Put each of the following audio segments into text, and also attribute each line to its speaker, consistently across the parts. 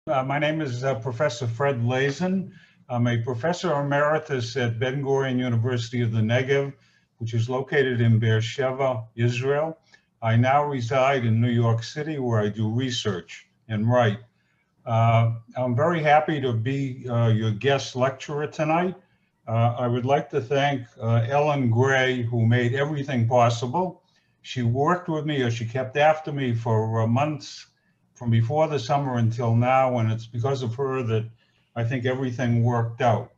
Speaker 1: My name is Professor Fred Lazin. I'm a professor emeritus at Ben Gurion University of the Negev, which is located in Beersheba, Israel. I now reside in New York City, where I do research and write. I'm very happy to be your guest lecturer tonight. I would like to thank Ellen Gray, who made everything possible. She worked with me, or she kept after me for months from before the summer until now, and it's because of her that I think everything worked out.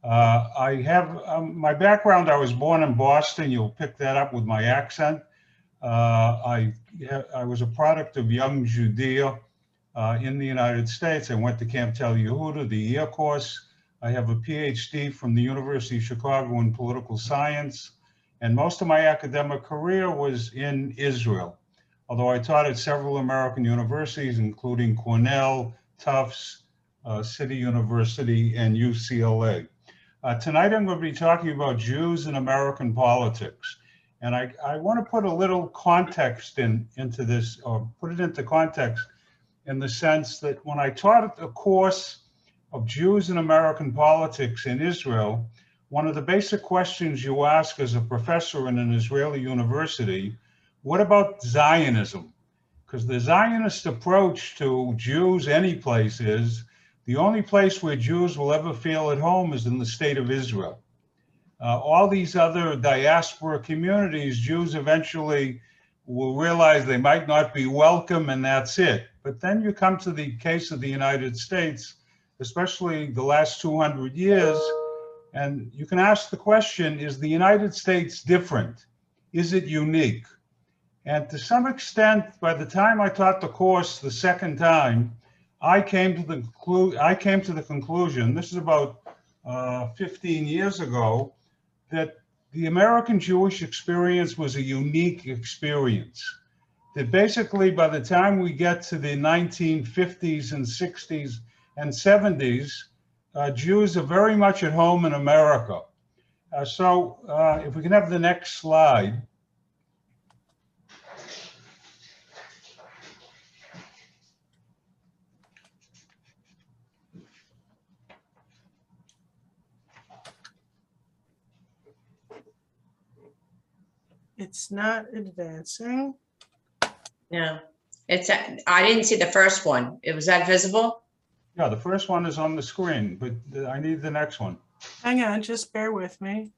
Speaker 1: I have my background. I was born in Boston. You'll pick that up with my accent. I was a product of young Judea in the United States. I went to Camp Tel Yehuda, the year course. I have a PhD from the University of Chicago in political science, and most of my academic career was in Israel, although I taught at several American universities, including Cornell, Tufts, City University, and UCLA. Tonight, I'm going to be talking about Jews in American politics. And I want to put a little context into this, or put it into context in the sense that when I taught a course of Jews in American politics in Israel, one of the basic questions you ask as a professor in an Israeli university, what about Zionism? Because the Zionist approach to Jews any place is the only place where Jews will ever feel at home is in the state of Israel. All these other diaspora communities, Jews eventually will realize they might not be welcome, and that's it. But then you come to the case of the United States, especially the last 200 years, and you can ask the question, is the United States different? Is it unique? And to some extent, by the time I taught the course the second time, I came to the conclusion, this is about 15 years ago, that the American Jewish experience was a unique experience. That basically, by the time we get to the 1950s and 60s and 70s, Jews are very much at home in America. So if we can have the next slide.
Speaker 2: It's not advancing.
Speaker 3: No, I didn't see the first one. Was that visible?
Speaker 1: Yeah, the first one is on the screen, but I need the next one.
Speaker 2: Hang on, just bear with me.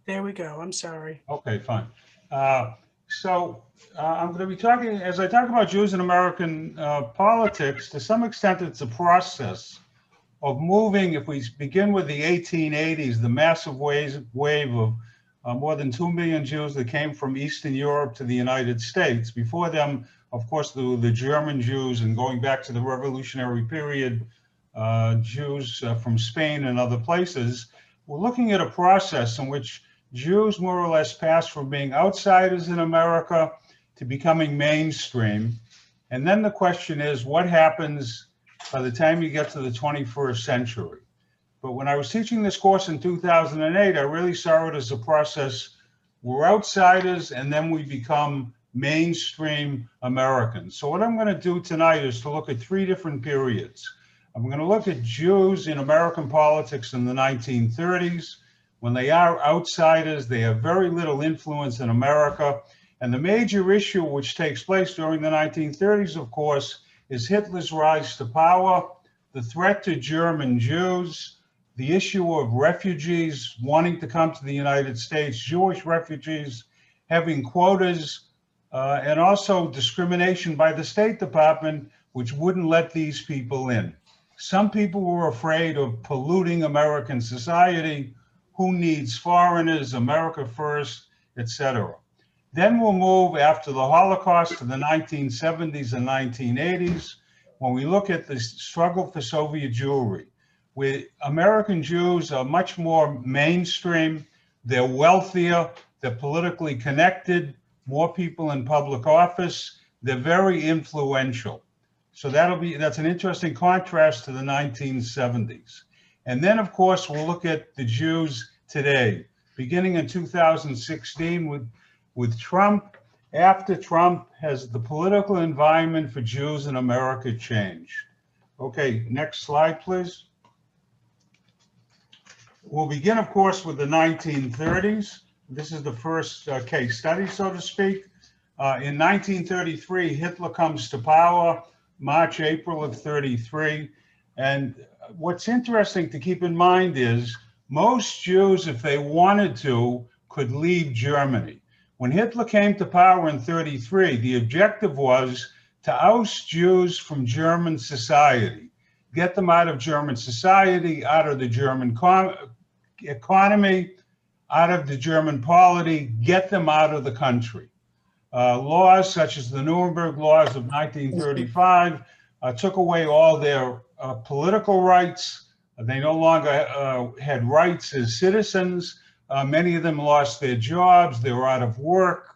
Speaker 2: There we go. I'm sorry.
Speaker 1: Okay, fine. So I'm going to be talking, as I talk about Jews in American politics, to some extent it's a process of moving. If we begin with the 1880s, the massive wave of more than 2 million Jews that came from Eastern Europe to the United States. Before them, of course, the German Jews, and going back to the Revolutionary period, Jews from Spain and other places. We're looking at a process in which Jews more or less pass from being outsiders in America to becoming mainstream. And then the question is, what happens by the time you get to the 21st century? But when I was teaching this course in 2008, I really saw it as a process. We're outsiders, and then we become mainstream Americans. So what I'm going to do tonight is to look at three different periods. I'm going to look at Jews in American politics in the 1930s. When they are outsiders, they have very little influence in America. And the major issue which takes place during the 1930s, of course, is Hitler's rise to power, the threat to German Jews, the issue of refugees wanting to come to the United States, Jewish refugees having quotas, and also discrimination by the State Department, which wouldn't let these people in. Some people were afraid of polluting American society. Who needs foreigners, America first, etc. Then we'll move after the Holocaust to the 1970s and 1980s, when we look at the struggle for Soviet Jewry, where American Jews are much more mainstream, they're wealthier, they're politically connected, more people in public office, they're very influential. So that's an interesting contrast to the 1970s. And then, of course, we'll look at the Jews today, beginning in 2016 with Trump. After Trump, has the political environment for Jews in America changed? Okay, next slide, please. We'll begin, of course, with the 1930s. This is the first case study, so to speak. In 1933, Hitler comes to power, March, April of 33. And what's interesting to keep in mind is most Jews, if they wanted to, could leave Germany. When Hitler came to power in 33, the objective was to oust Jews from German society, get them out of German society, out of the German economy, out of the German polity, get them out of the country. Laws such as the Nuremberg laws of 1935 took away all their political rights. They no longer had rights as citizens. Many of them lost their jobs. They were out of work.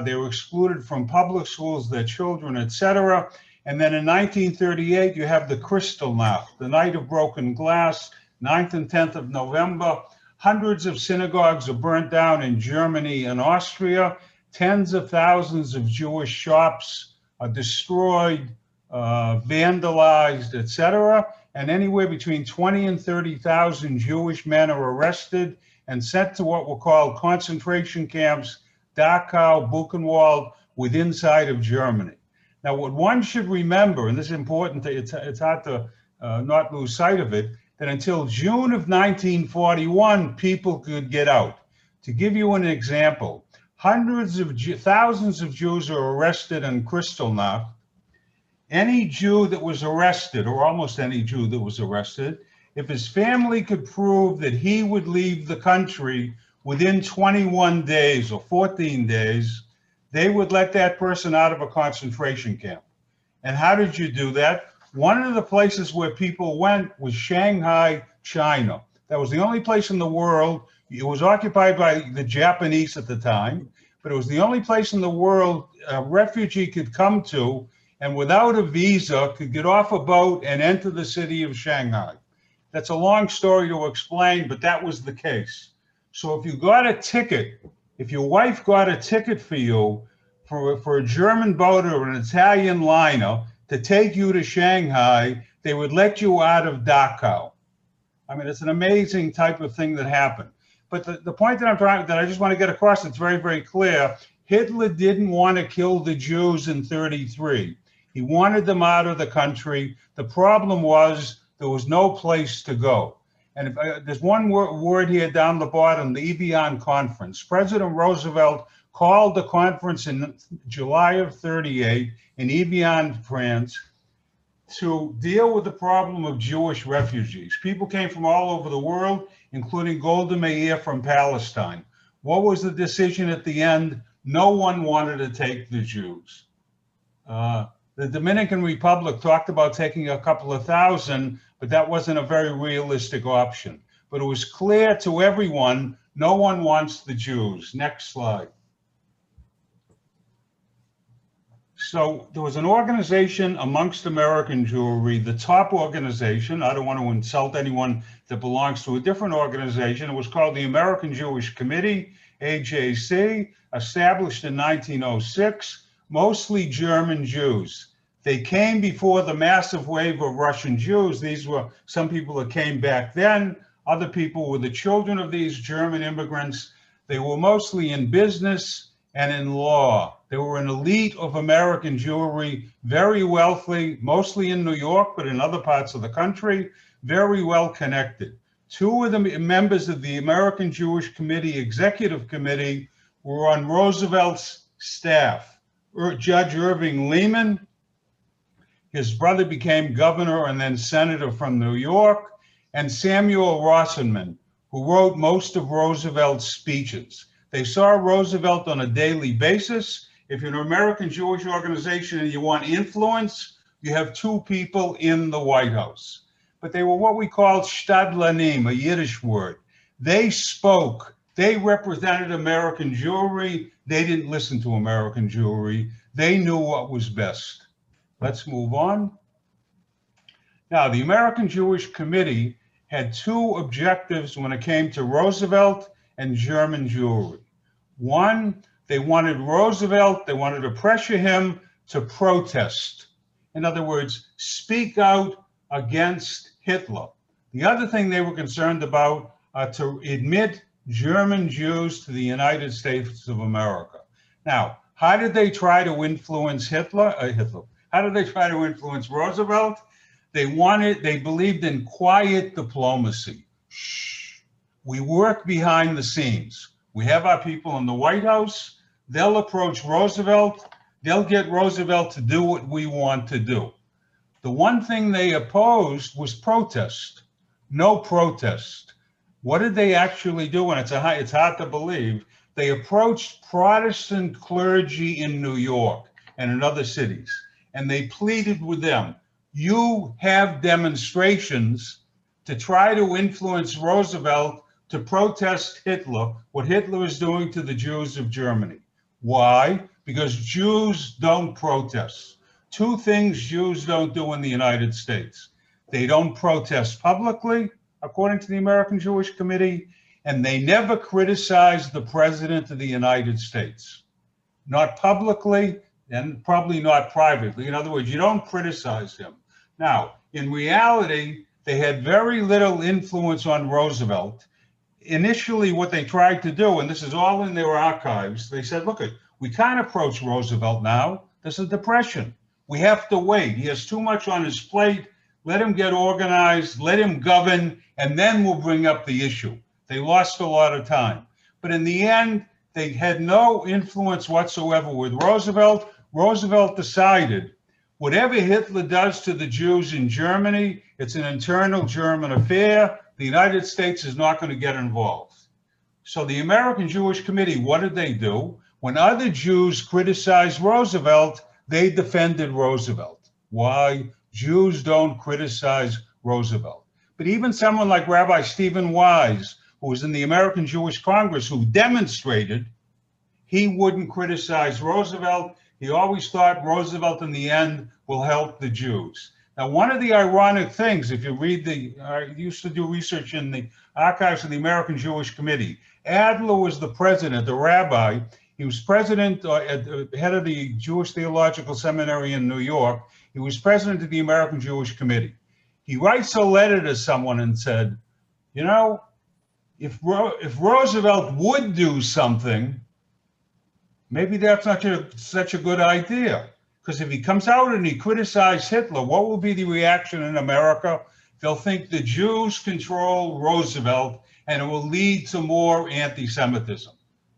Speaker 1: They were excluded from public schools, their children, etc. And then in 1938, you have the Kristallnacht, the night of broken glass, 9th and 10th of November. Hundreds of synagogues are burnt down in Germany and Austria. Tens of thousands of Jewish shops are destroyed, vandalized, etc. And anywhere between 20 and 30,000 Jewish men are arrested and sent to what were called concentration camps, Dachau, Buchenwald, within inside of Germany. Now, what one should remember, and this is important, it's hard to not lose sight of it, that until June of 1941, people could get out. To give you an example, thousands of Jews are arrested in Kristallnacht. Any Jew that was arrested, or almost any Jew that was arrested, if his family could prove that he would leave the country within 21 days or 14 days, they would let that person out of a concentration camp. And how did you do that? One of the places where people went was Shanghai, China. That was the only place in the world. It was occupied by the Japanese at the time, but it was the only place in the world a refugee could come to and without a visa could get off a boat and enter the city of Shanghai. That's a long story to explain, but that was the case. So if you got a ticket, if your wife got a ticket for you for a German boat or an Italian liner to take you to Shanghai, they would let you out of Dachau. I mean, it's an amazing type of thing that happened. But the point that I just want to get across, it's very, very clear. Hitler didn't want to kill the Jews in 33. He wanted them out of the country. The problem was there was no place to go. And if, there's one word here down the bottom, the Evian Conference. President Roosevelt called the conference in July of 38 in Evian, France, to deal with the problem of Jewish refugees. People came from all over the world, including Golda Meir from Palestine. What was the decision at the end? No one wanted to take the Jews. The Dominican Republic talked about taking a couple of thousand, but that wasn't a very realistic option. But it was clear to everyone, no one wants the Jews. Next slide. So there was an organization amongst American Jewry, the top organization. I don't want to insult anyone that belongs to a different organization. It was called the American Jewish Committee, AJC, established in 1906, mostly German Jews. They came before the massive wave of Russian Jews. These were some people that came back then. Other people were the children of these German immigrants. They were mostly in business and in law. They were an elite of American Jewry, very wealthy, mostly in New York, but in other parts of the country, very well connected. Two of the members of the American Jewish Committee Executive Committee were on Roosevelt's staff. Judge Irving Lehman, his brother became governor and then senator from New York, and Samuel Rossenman, who wrote most of Roosevelt's speeches. They saw Roosevelt on a daily basis. If you're an American Jewish organization and you want influence, you have two people in the White House. But they were what we call Stadlanim, a Yiddish word. They spoke. They represented American Jewry. They didn't listen to American Jewry. They knew what was best. Let's move on. Now, the American Jewish Committee had two objectives when it came to Roosevelt and German Jewry. One, they wanted Roosevelt, they wanted to pressure him to protest. In other words, speak out, against Hitler. The other thing they were concerned about to admit German Jews to the United States of America. Now, how did they try to influence Hitler? How did they try to influence Roosevelt? They believed in quiet diplomacy. Shh. We work behind the scenes. We have our people in the White House. They'll approach Roosevelt. They'll get Roosevelt to do what we want to do. The one thing they opposed was protest. No protest. What did they actually do? And it's hard to believe. They approached Protestant clergy in New York and in other cities, and they pleaded with them, you have demonstrations to try to influence Roosevelt to protest Hitler, what Hitler is doing to the Jews of Germany. Why? Because Jews don't protest. Two things Jews don't do in the United States. They don't protest publicly, according to the American Jewish Committee, and they never criticize the President of the United States. Not publicly and probably not privately. In other words, you don't criticize him. Now, in reality, they had very little influence on Roosevelt. Initially, what they tried to do, and this is all in their archives, they said, look, we can't approach Roosevelt now. There's a depression. We have to wait. He has too much on his plate. Let him get organized, let him govern, and then we'll bring up the issue. They lost a lot of time. But in the end, they had no influence whatsoever with Roosevelt. Roosevelt decided whatever Hitler does to the Jews in Germany, it's an internal German affair. The United States is not going to get involved. So the American Jewish Committee, what did they do? When other Jews criticized Roosevelt, they defended Roosevelt. Why? Jews don't criticize Roosevelt. But even someone like Rabbi Stephen Wise, who was in the American Jewish Congress, who demonstrated, he wouldn't criticize Roosevelt. He always thought Roosevelt in the end will help the Jews. Now, one of the ironic things, if you read I used to do research in the archives of the American Jewish Committee. Adler was the president, the rabbi. He was president, head of the Jewish Theological Seminary in New York. He was president of the American Jewish Committee. He writes a letter to someone and said, you know, if Roosevelt would do something, maybe that's not such a good idea. Because if he comes out and he criticizes Hitler, what will be the reaction in America? They'll think the Jews control Roosevelt, and it will lead to more anti-Semitism.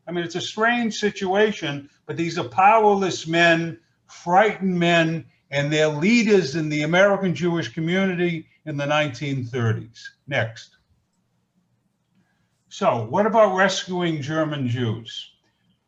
Speaker 1: I mean, it's a strange situation, but these are powerless men, frightened men, and they're leaders in the American Jewish community in the 1930s. Next. So what about rescuing German Jews?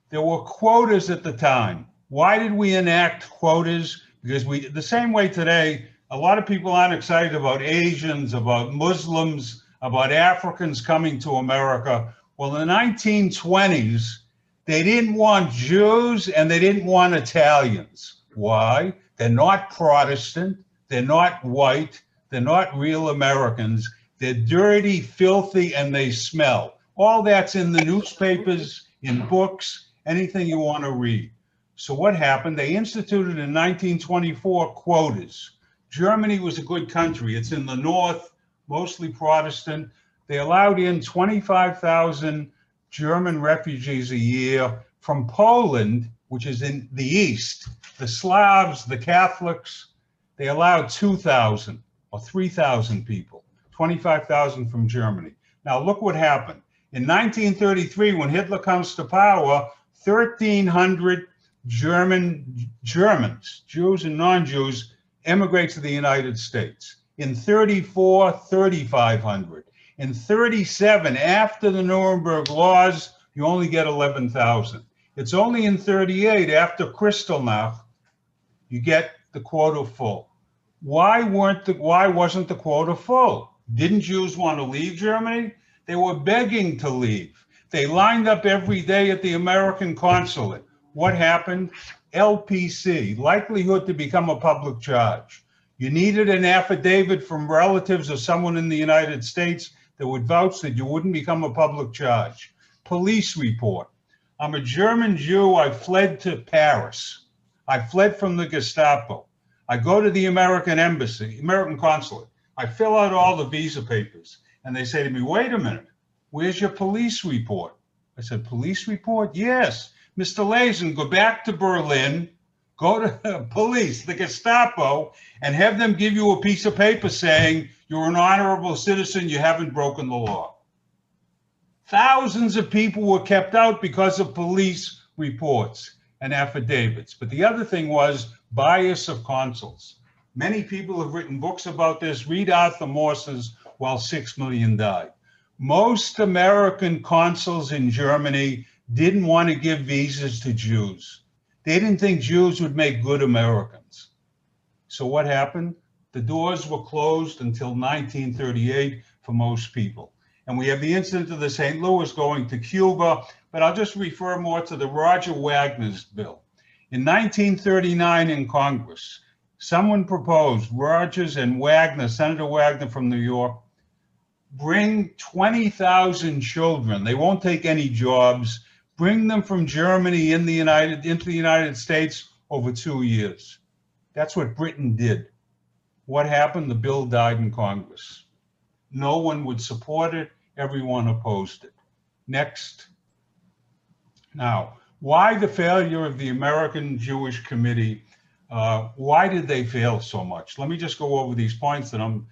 Speaker 1: There were quotas at the time. Why did we enact quotas? Because the same way today, a lot of people aren't excited about Asians, about Muslims, about Africans coming to America. Well, in the 1920s, they didn't want Jews and they didn't want Italians. Why? They're not Protestant. They're not white. They're not real Americans. They're dirty, filthy, and they smell. All that's in the newspapers, in books, anything you want to read. So what happened? They instituted in 1924 quotas. Germany was a good country. It's in the north, mostly Protestant. They allowed in 25,000 German refugees a year from Poland, which is in the east. The Slavs, the Catholics, they allowed 2,000 or 3,000 people, 25,000 from Germany. Now look what happened. In 1933, when Hitler comes to power, 1,300 Germans, Jews and non-Jews, emigrate to the United States. In 34, 3,500. In 37, after the Nuremberg laws, you only get 11,000. It's only in 38, after Kristallnacht, you get the quota full. Why wasn't the quota full? Didn't Jews want to leave Germany? They were begging to leave. They lined up every day at the American consulate. What happened? LPC, likelihood to become a public charge. You needed an affidavit from relatives or someone in the United States that would vouch that you wouldn't become a public charge. Police report. I'm a German Jew. I fled to Paris. I fled from the Gestapo. I go to the American embassy, American consulate. I fill out all the visa papers. And they say to me, wait a minute, where's your police report? I said, police report? Yes. Mr. Lazin, go back to Berlin, go to the police, the Gestapo, and have them give you a piece of paper saying you're an honorable citizen, you haven't broken the law. Thousands of people were kept out because of police reports and affidavits. But the other thing was bias of consuls. Many people have written books about this. Read Arthur Morse's While 6 Million Died. Most American consuls in Germany didn't want to give visas to Jews. They didn't think Jews would make good Americans. So what happened? The doors were closed until 1938 for most people. And we have the incident of the St. Louis going to Cuba, but I'll just refer more to the Roger Wagner's bill. In 1939 in Congress, someone proposed, Rogers and Wagner, Senator Wagner from New York, bring 20,000 children. They won't take any jobs. Bring them from Germany into the United States over 2 years. That's what Britain did. What happened? The bill died in Congress. No one would support it. Everyone opposed it. Next. Now, why the failure of the American Jewish Committee? Why did they fail so much? Let me just go over these points, and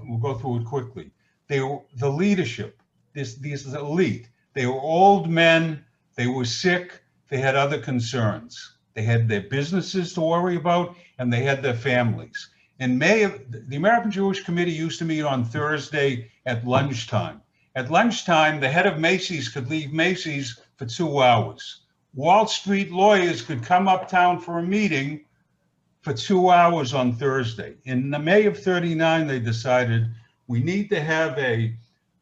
Speaker 1: we'll go through it quickly. They were the leadership, this elite. They were old men. They were sick. They had other concerns. They had their businesses to worry about, and they had their families. In May, the American Jewish Committee used to meet on Thursday at lunchtime. At lunchtime, the head of Macy's could leave Macy's for 2 hours. Wall Street lawyers could come uptown for a meeting for 2 hours on Thursday. In the May of '39, they decided we need to have a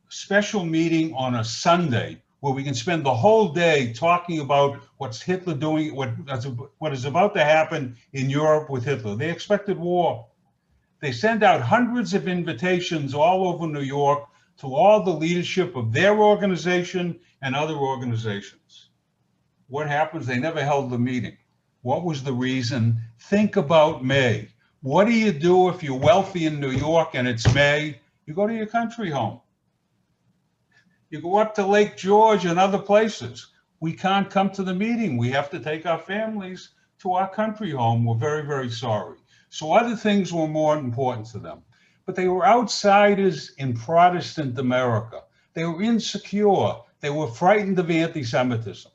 Speaker 1: special meeting on a Sunday where we can spend the whole day talking about what's Hitler doing, what is about to happen in Europe with Hitler. They expected war. They sent out hundreds of invitations all over New York to all the leadership of their organization and other organizations. What happens? They never held the meeting. What was the reason? Think about May. What do you do if you're wealthy in New York and it's May? You go to your country home. You go up to Lake George and other places. We can't come to the meeting. We have to take our families to our country home. We're very, very sorry. So other things were more important to them. But they were outsiders in Protestant America. They were insecure. They were frightened of anti-Semitism.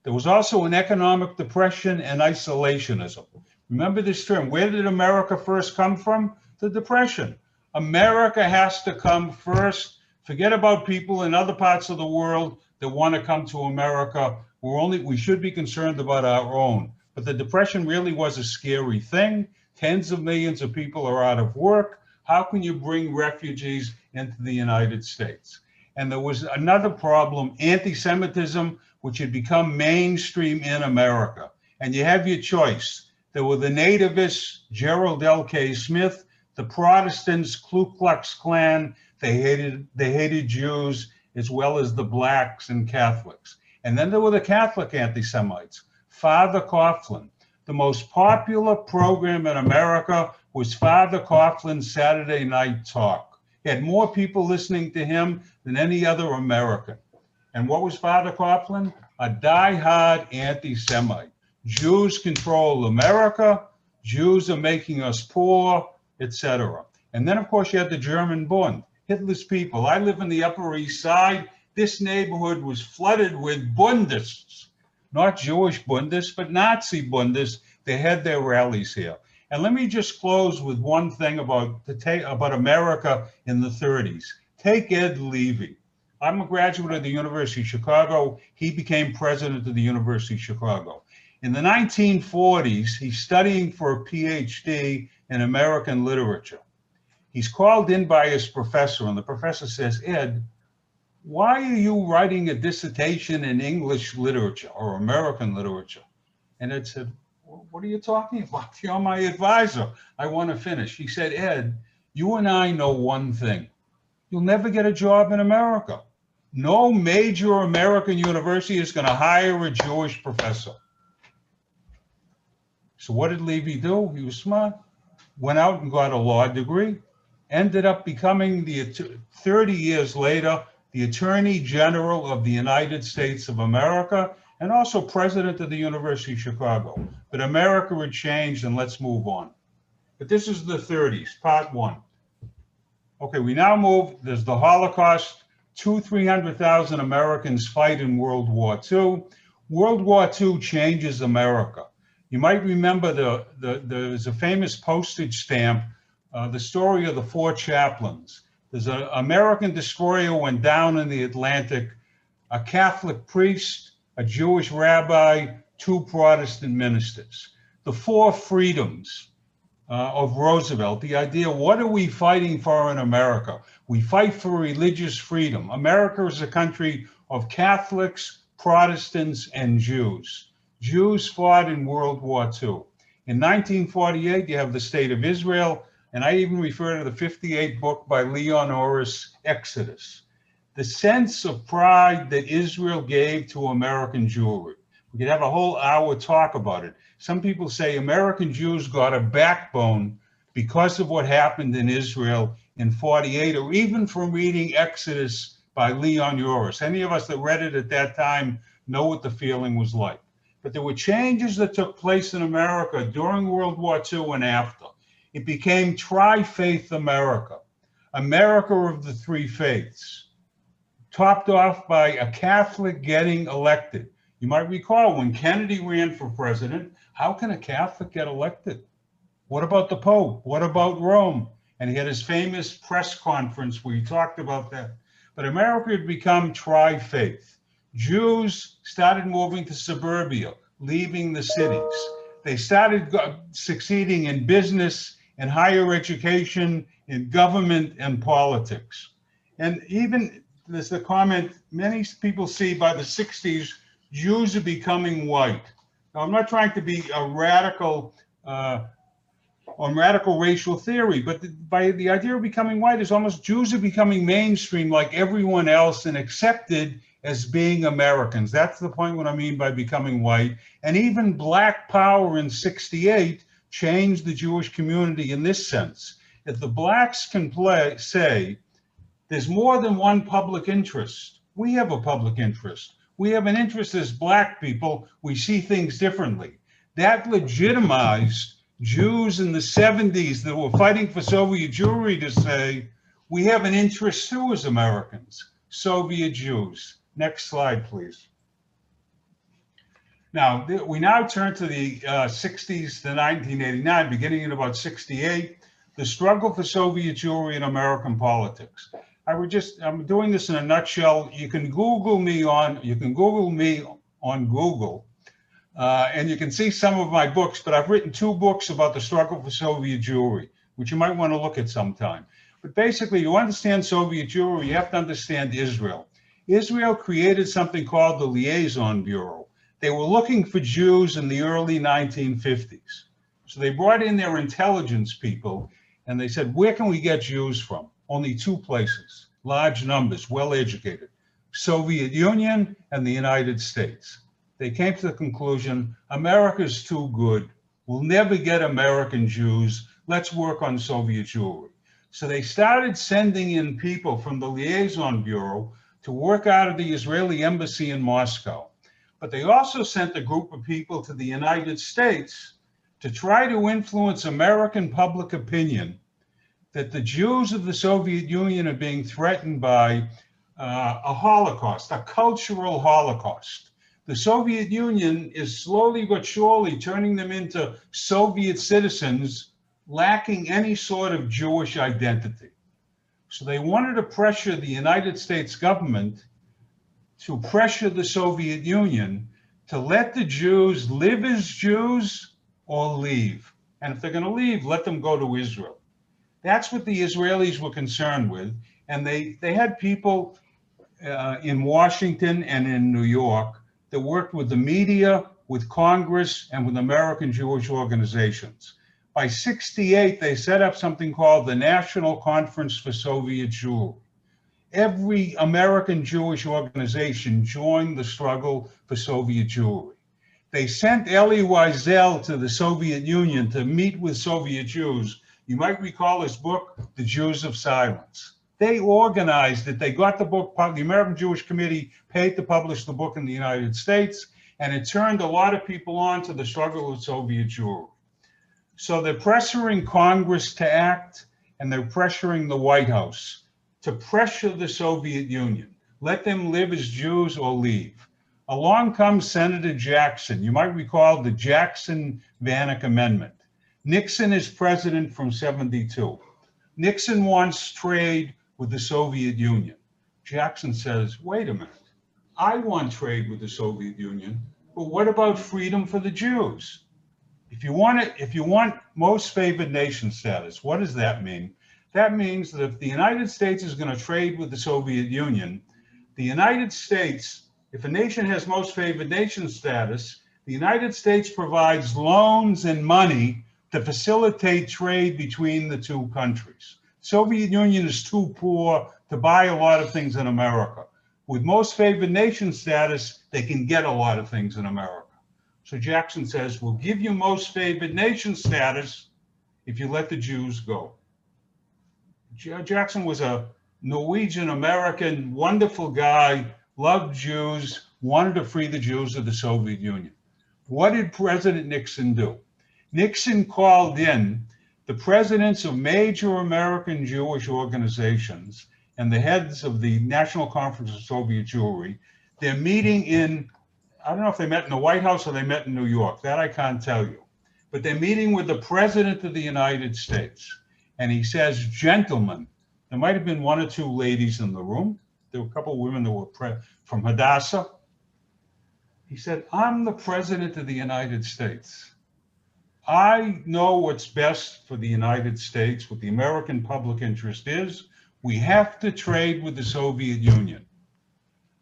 Speaker 1: There was also an economic depression and isolationism. Remember this term. Where did America first come from? The Depression. America has to come first. Forget about people in other parts of the world that want to come to America. We should be concerned about our own. But the Depression really was a scary thing. Tens of millions of people are out of work. How can you bring refugees into the United States? And there was another problem, anti-Semitism, which had become mainstream in America. And you have your choice. There were the nativists, Gerald L.K. Smith, the Protestants, Ku Klux Klan. They hated Jews, as well as the blacks and Catholics. And then there were the Catholic anti-Semites. Father Coughlin. The most popular program in America was Father Coughlin's Saturday Night Talk. He had more people listening to him than any other American. And what was Father Coughlin? A die-hard anti-Semite. Jews control America. Jews are making us poor, etc. And then, of course, you had the German Bund, Hitler's people. I live in the Upper East Side. This neighborhood was flooded with Bundists, not Jewish Bundists, but Nazi Bundists. They had their rallies here. And let me just close with one thing about America in the 30s. Take Ed Levy. I'm a graduate of the University of Chicago. He became president of the University of Chicago. In the 1940s, he's studying for a PhD in American literature. He's called in by his professor, and the professor says, Ed, why are you writing a dissertation in English literature or American literature? And Ed said, what are you talking about? You're my advisor. I want to finish. He said, Ed, you and I know one thing. You'll never get a job in America. No major American university is going to hire a Jewish professor. So what did Levy do? He was smart. went out and got a law degree, ended up becoming 30 years later, the Attorney General of the United States of America, and also president of the University of Chicago. But America had changed, and let's move on. But this is the 30s, part one. Okay, we now move, there's the Holocaust, 300,000 Americans fight in World War II. World War II changes America. You might remember there's a famous postage stamp, the story of the four chaplains. There's an American destroyer went down in the Atlantic, a Catholic priest, a Jewish rabbi, two Protestant ministers. The four freedoms of Roosevelt, the idea, what are we fighting for in America? We fight for religious freedom. America is a country of Catholics, Protestants, and Jews. Jews fought in World War II. In 1948, you have the State of Israel, and I even refer to the 58 book by Leon Orris, Exodus. The sense of pride that Israel gave to American Jewry. We could have a whole hour talk about it. Some people say American Jews got a backbone because of what happened in Israel in 48, or even from reading Exodus by Leon Orris. Any of us that read it at that time know what the feeling was like. But there were changes that took place in America during World War II and after. It became tri-faith America, America of the three faiths, topped off by a Catholic getting elected. You might recall when Kennedy ran for president, how can a Catholic get elected? What about the Pope? What about Rome? And he had his famous press conference where he talked about that. But America had become tri-faith. Jews started moving to suburbia, leaving the cities. They started succeeding in business, in higher education, in government and politics. And even there's the comment, many people see by the 60s, Jews are becoming white. Now, I'm not trying to be a radical on radical racial theory, but by the idea of becoming white is almost Jews are becoming mainstream like everyone else and accepted as being Americans. That's the point what I mean by becoming white. And even Black Power in 68 changed the Jewish community in this sense. If the blacks can say, there's more than one public interest. We have a public interest. We have an interest as Black people. We see things differently. That legitimized Jews in the 70s that were fighting for Soviet Jewry to say, we have an interest too as Americans, Soviet Jews. Next slide, please. Now, we now turn to the 60s to 1989, beginning in about 68, the struggle for Soviet Jewry in American politics. I'm doing this in a nutshell. You can Google me on Google, and you can see some of my books, but I've written 2 books about the struggle for Soviet Jewry, which you might want to look at sometime. But basically, to understand Soviet Jewry, you have to understand Israel. Israel created something called the Liaison Bureau. They were looking for Jews in the early 1950s. So they brought in their intelligence people, and they said, where can we get Jews from? Only 2 places, large numbers, well-educated, Soviet Union and the United States. They came to the conclusion, America's too good. We'll never get American Jews. Let's work on Soviet Jewry. So they started sending in people from the Liaison Bureau to work out of the Israeli embassy in Moscow. But they also sent a group of people to the United States to try to influence American public opinion that the Jews of the Soviet Union are being threatened by a Holocaust, a cultural Holocaust. The Soviet Union is slowly but surely turning them into Soviet citizens lacking any sort of Jewish identity. So they wanted to pressure the United States government to pressure the Soviet Union to let the Jews live as Jews or leave. And if they're going to leave, let them go to Israel. That's what the Israelis were concerned with. And they had people in Washington and in New York that worked with the media, with Congress, and with American Jewish organizations. By 68, they set up something called the National Conference for Soviet Jewry. Every American Jewish organization joined the struggle for Soviet Jewry. They sent Elie Wiesel to the Soviet Union to meet with Soviet Jews. You might recall his book, The Jews of Silence. They organized it. They got the book, the American Jewish Committee paid to publish the book in the United States, and it turned a lot of people on to the struggle with Soviet Jewry. So they're pressuring Congress to act, and they're pressuring the White House to pressure the Soviet Union. Let them live as Jews or leave. Along comes Senator Jackson. You might recall the Jackson-Vanik Amendment. Nixon is president from 72. Nixon wants trade with the Soviet Union. Jackson says, wait a minute, I want trade with the Soviet Union, but what about freedom for the Jews? If you want most favored nation status, what does that mean? That means that if the United States is going to trade with the Soviet Union, the United States, if a nation has most favored nation status, the United States provides loans and money to facilitate trade between the two countries. Soviet Union is too poor to buy a lot of things in America. With most favored nation status, they can get a lot of things in America. So Jackson says, we'll give you most favored nation status if you let the Jews go. Jackson was a Norwegian-American, wonderful guy, loved Jews, wanted to free the Jews of the Soviet Union. What did President Nixon do? Nixon called in the presidents of major American Jewish organizations and the heads of the National Conference of Soviet Jewry. They're meeting in, I don't know if they met in the White House or they met in New York. That I can't tell you. But they're meeting with the President of the United States. And he says, gentlemen, there might have been one or two ladies in the room. There were a couple of women that were from Hadassah. He said, I'm the President of the United States. I know what's best for the United States, what the American public interest is. We have to trade with the Soviet Union.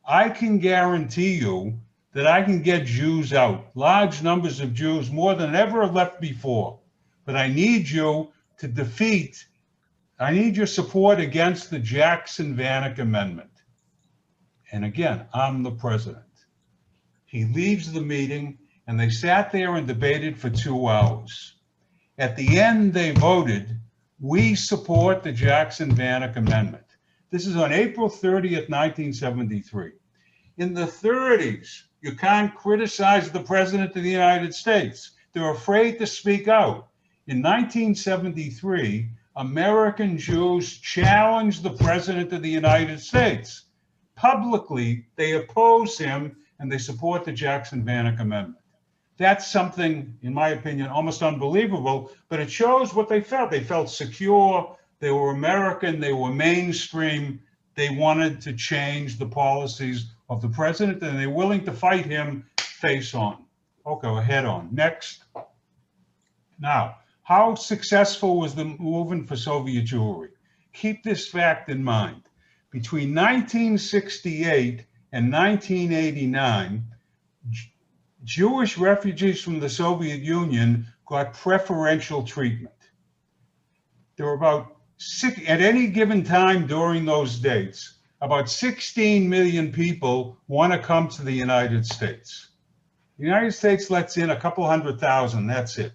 Speaker 1: I can guarantee you that I can get Jews out, large numbers of Jews, more than ever left before. But I need you to defeat, I need your support against the Jackson-Vanik Amendment. And again, I'm the president. He leaves the meeting, and they sat there and debated for 2 hours. At the end, they voted, we support the Jackson-Vanik Amendment. This is on April 30th, 1973. In the 30s, you can't criticize the President of the United States. They're afraid to speak out. In 1973, American Jews challenged the President of the United States. Publicly, they oppose him and they support the Jackson-Vanik Amendment. That's something, in my opinion, almost unbelievable, but it shows what they felt. They felt secure, they were American, they were mainstream, they wanted to change the policies of the president, and they're willing to fight him face on. Okay, head on. Next. Now, how successful was the movement for Soviet Jewry? Keep this fact in mind. Between 1968 and 1989, Jewish refugees from the Soviet Union got preferential treatment. There were about at any given time during those dates, about 16 million people want to come to the United States. The United States lets in a couple 100,000, that's it.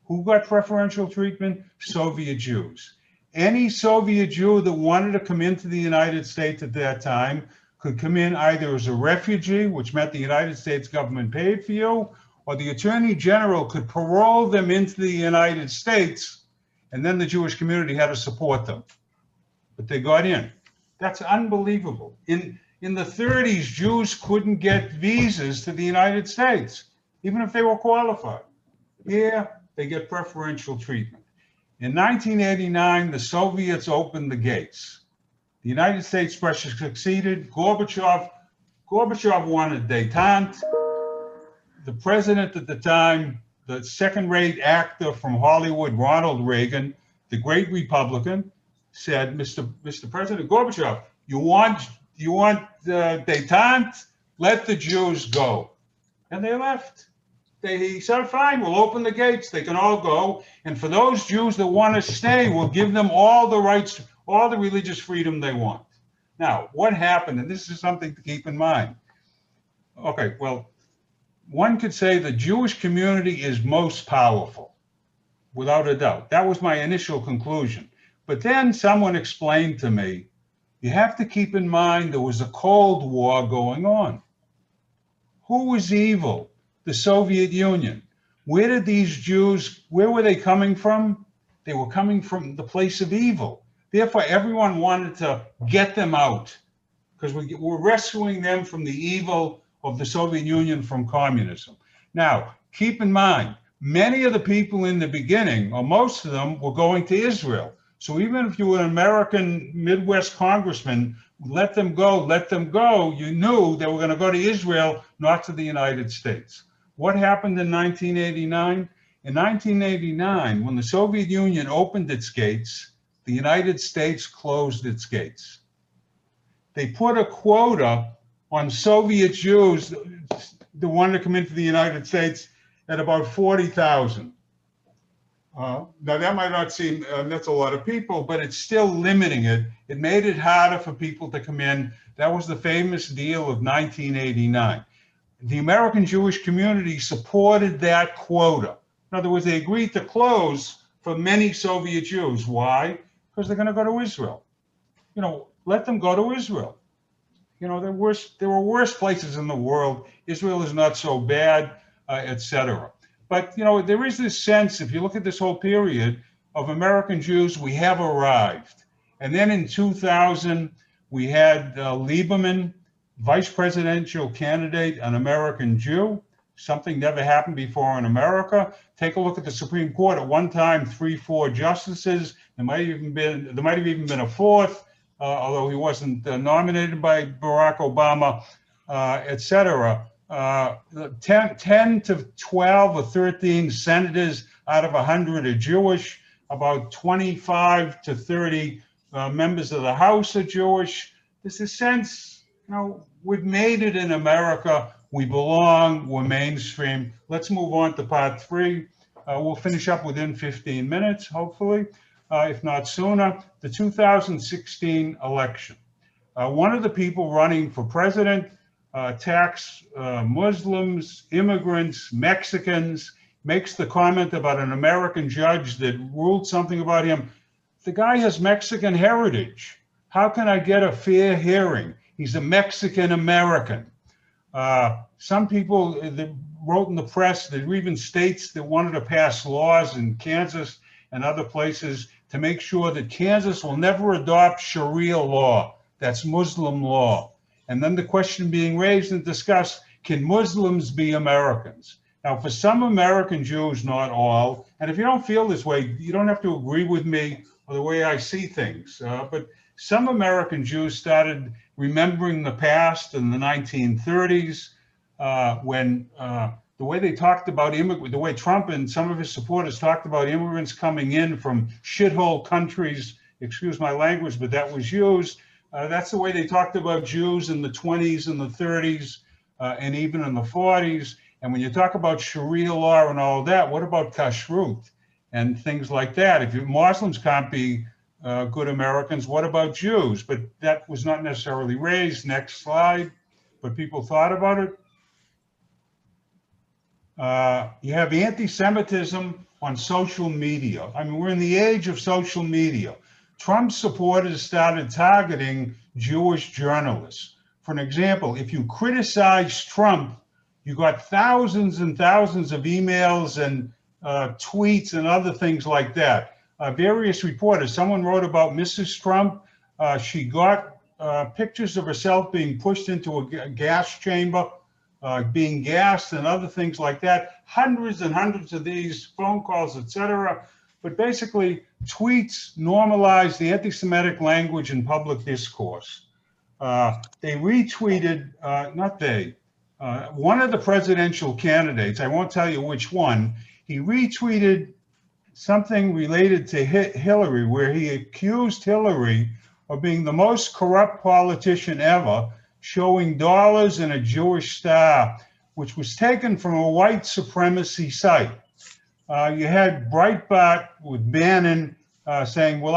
Speaker 1: Who got preferential treatment? Soviet Jews. Any Soviet Jew that wanted to come into the United States at that time could come in either as a refugee, which meant the United States government paid for you, or the Attorney General could parole them into the United States, and then the Jewish community had to support them. But they got in. That's unbelievable. In the 30s, Jews couldn't get visas to the United States, even if they were qualified. Here, they get preferential treatment. In 1989, the Soviets opened the gates. The United States pressure succeeded. Gorbachev wanted détente. The president at the time, the second-rate actor from Hollywood, Ronald Reagan, the great Republican, said, Mr. President Gorbachev, you want détente? Let the Jews go. And they left. He said, fine, we'll open the gates. They can all go. And for those Jews that want to stay, we'll give them all the rights, all the religious freedom they want. Now, what happened? And this is something to keep in mind. Okay, well, one could say the Jewish community is most powerful, without a doubt. That was my initial conclusion. But then someone explained to me, you have to keep in mind there was a Cold War going on. Who was evil? The Soviet Union. Where did these Jews, where were they coming from? They were coming from the place of evil. Therefore, everyone wanted to get them out because we're rescuing them from the evil of the Soviet Union, from communism. Now, keep in mind, many of the people in the beginning, or most of them, were going to Israel. So even if you were an American Midwest congressman, let them go, you knew they were going to go to Israel, not to the United States. What happened in 1989? In 1989, when the Soviet Union opened its gates, the United States closed its gates. They put a quota on Soviet Jews that wanted to come into the United States at about 40,000. Now that might not seem, that's a lot of people, but it's still limiting it. It made it harder for people to come in. That was the famous deal of 1989. The American Jewish community supported that quota. In other words, they agreed to close for many Soviet Jews. Why? Because they're going to go to Israel. You know, let them go to Israel. You know, there were worse places in the world. Israel is not so bad, etc. But, you know, there is this sense, if you look at this whole period of American Jews, we have arrived. And then in 2000, we had Lieberman, vice presidential candidate, an American Jew. Something never happened before in America. Take a look at the Supreme Court. At one time, 3-4 justices. There might have even been a fourth, although he wasn't nominated by Barack Obama, etc. 10 to 12 or 13 senators out of 100 are Jewish. About 25 to 30 members of the House are Jewish. There's a sense, you know, we've made it in America. We belong. We're mainstream. Let's move on to part 3. We'll finish up within 15 minutes, hopefully, if not sooner. The 2016 election. One of the people running for president attacks Muslims, immigrants, Mexicans, makes the comment about an American judge that ruled something about him. The guy has Mexican heritage. How can I get a fair hearing? He's a Mexican American. Some people that wrote in the press, there were even states that wanted to pass laws in Kansas and other places to make sure that Kansas will never adopt Sharia law. That's Muslim law. And then the question being raised and discussed, can Muslims be Americans? Now, for some American Jews, not all, and if you don't feel this way, you don't have to agree with me or the way I see things, but some American Jews started remembering the past in the 1930s when the way they talked about immigrants, the way Trump and some of his supporters talked about immigrants coming in from shithole countries, excuse my language, but that was used. That's the way they talked about Jews in the 20s and the 30s and even in the 40s. And when you talk about Sharia law and all that, what about kashrut and things like that? If Muslims can't be good Americans, what about Jews? But that was not necessarily raised. Next slide. But people thought about it. You have anti-Semitism on social media. I mean, we're in the age of social media. Trump's supporters started targeting Jewish journalists. For an example, if you criticize Trump, you got thousands and thousands of emails and tweets and other things like that. Various reporters, someone wrote about Mrs. Trump. She got pictures of herself being pushed into a gas chamber, being gassed and other things like that. Hundreds and hundreds of these phone calls, etc. But basically, tweets normalize the anti-Semitic language in public discourse. They retweeted, one of the presidential candidates, I won't tell you which one, he retweeted something related to Hillary, where he accused Hillary of being the most corrupt politician ever, showing dollars and a Jewish star, which was taken from a white supremacy site. You had Breitbart with Bannon saying, well,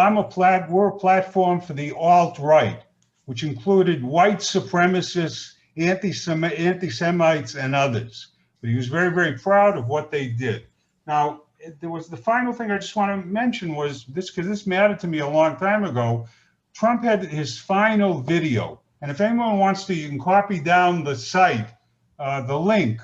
Speaker 1: we're a platform for the alt-right, which included white supremacists, anti-Semites, and others. but he was very, very proud of what they did. Now, there was the final thing I just want to mention was this, because this mattered to me a long time ago. Trump had his final video, and if anyone wants to, you can copy down the site, the link.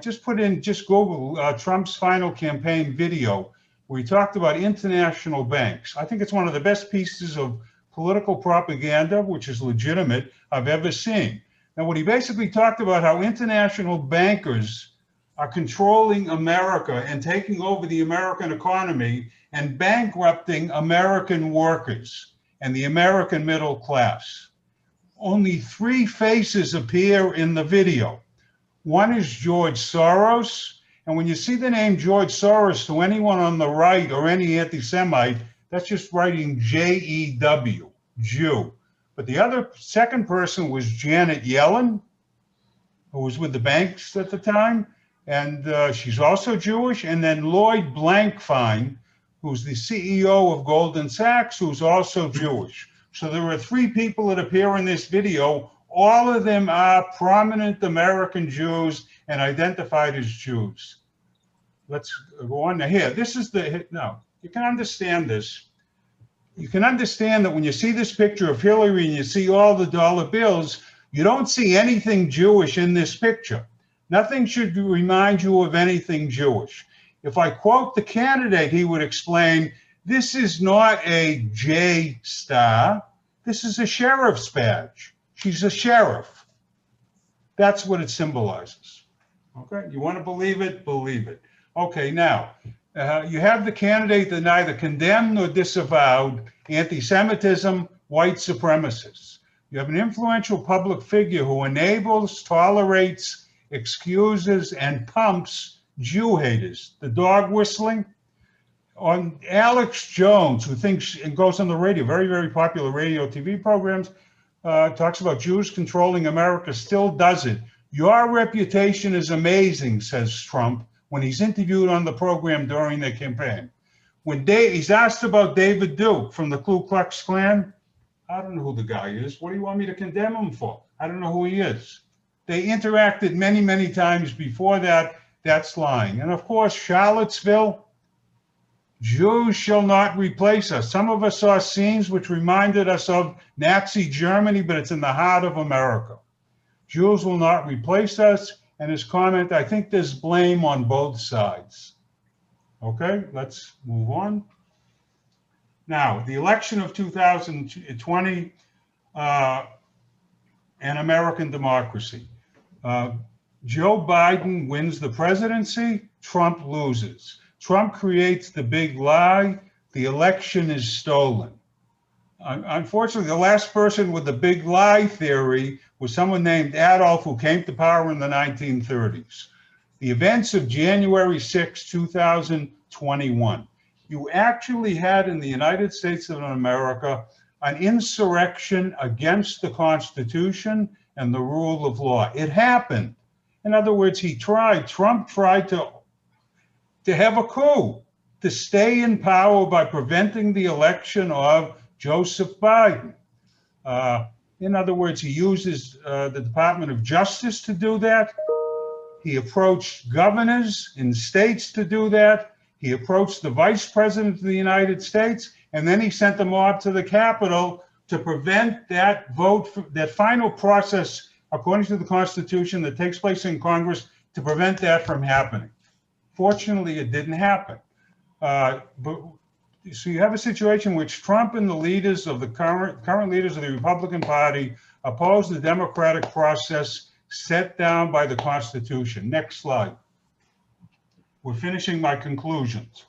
Speaker 1: Just Google Trump's final campaign video, where he talked about international banks. I think it's one of the best pieces of political propaganda, which is legitimate, I've ever seen. Now, what he basically talked about how international bankers are controlling America and taking over the American economy and bankrupting American workers and the American middle class. Only 3 faces appear in the video. One is George Soros. And when you see the name George Soros to anyone on the right or any anti-Semite, that's just writing J-E-W, Jew. But the second person was Janet Yellen, who was with the banks at the time. And she's also Jewish. And then Lloyd Blankfein, who's the CEO of Goldman Sachs, who's also Jewish. So there are 3 people that appear in this video. All of them are prominent American Jews and identified as Jews. Let's go on to here. This is now, you can understand this. You can understand that when you see this picture of Hillary and you see all the dollar bills, you don't see anything Jewish in this picture. Nothing should remind you of anything Jewish. If I quote the candidate, he would explain, this is not a J star. This is a sheriff's badge. She's a sheriff. That's what it symbolizes. Okay, you want to believe it? Believe it. Okay, now, you have the candidate that neither condemned nor disavowed anti-Semitism, white supremacists. You have an influential public figure who enables, tolerates, excuses, and pumps Jew haters. The dog whistling. On Alex Jones, who thinks and goes on the radio, very, very popular radio TV programs, talks about Jews controlling America, still does it. Your reputation is amazing, says Trump, when he's interviewed on the program during the campaign. When he's asked about David Duke from the Ku Klux Klan, I don't know who the guy is. What do you want me to condemn him for? I don't know who he is. They interacted many, many times before that. That's lying. And of course, Charlottesville, Jews shall not replace us. Some of us saw scenes which reminded us of Nazi Germany, but it's in the heart of America. Jews will not replace us. And his comment, I think there's blame on both sides. Okay, let's move on. Now, the election of 2020 and American democracy. Joe Biden wins the presidency, Trump loses. Trump creates the big lie, the election is stolen. Unfortunately, the last person with the big lie theory was someone named Adolf, who came to power in the 1930s. The events of January 6, 2021. You actually had in the United States of America an insurrection against the Constitution and the rule of law. It happened. In other words, Trump tried to have a coup, to stay in power by preventing the election of Joseph Biden. In other words, he uses the Department of Justice to do that. He approached governors in states to do that. He approached the vice president of the United States, and then he sent a mob to the Capitol to prevent that vote, that final process, according to the Constitution, that takes place in Congress, to prevent that from happening. Fortunately, it didn't happen. So you have a situation in which Trump and the leaders of the current leaders of the Republican Party oppose the democratic process set down by the Constitution. Next slide. We're finishing my conclusions.